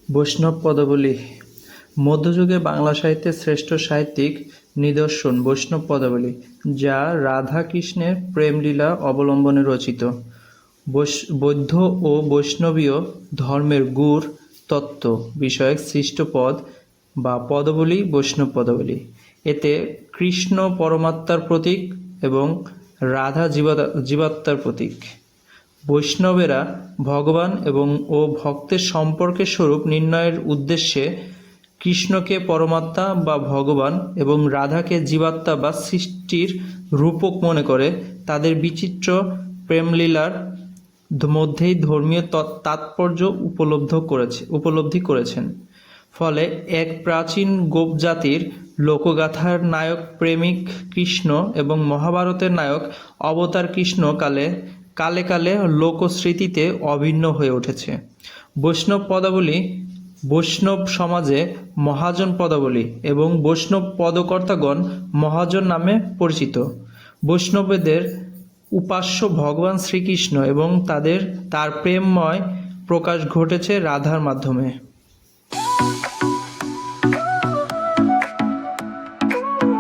বৈষ্ণব পদাবলী। মধ্যযুগে বাংলা সাহিত্যের শ্রেষ্ঠ সাহিত্যিক নিদর্শন বৈষ্ণব পদাবলী, যা রাধা কৃষ্ণের প্রেমলীলা অবলম্বনে রচিত। বৌদ্ধ ও বৈষ্ণবীয় ধর্মের গূঢ় তত্ত্ব বিষয়ক সৃষ্ট পদ বা পদাবলী বৈষ্ণব পদাবলী। এতে কৃষ্ণ পরমাত্মার প্রতীক এবং রাধা জীবাত্মার প্রতীক। বৈষ্ণবেরা ভগবান ও ভক্তের সম্পর্কের স্বরূপ নির্ণয়ের উদ্দেশ্যে কৃষ্ণকে পরমাত্মা বা ভগবান এবং রাধাকে জীবাত্মা বা সৃষ্টির রূপক মনে করে তাদের বিচিত্র প্রেমলীলার মধ্যেই ধর্মীয় তাৎপর্য উপলব্ধি করেছেন। ফলে এক প্রাচীন গোপ জাতির লোকগাথার নায়ক প্রেমিক কৃষ্ণ এবং মহাভারতের নায়ক অবতার কৃষ্ণ কালে কালে লোকস্মৃতিতে অভিন্ন হয়ে উঠেছে। বৈষ্ণব পদাবলী বৈষ্ণব সমাজে মহাজন পদাবলী এবং বৈষ্ণব পদকর্তাগণ মহাজন নামে পরিচিত। বৈষ্ণবদের উপাস্য ভগবান শ্রীকৃষ্ণ এবং তার প্রেমময় প্রকাশ ঘটেছে রাধার মাধ্যমে।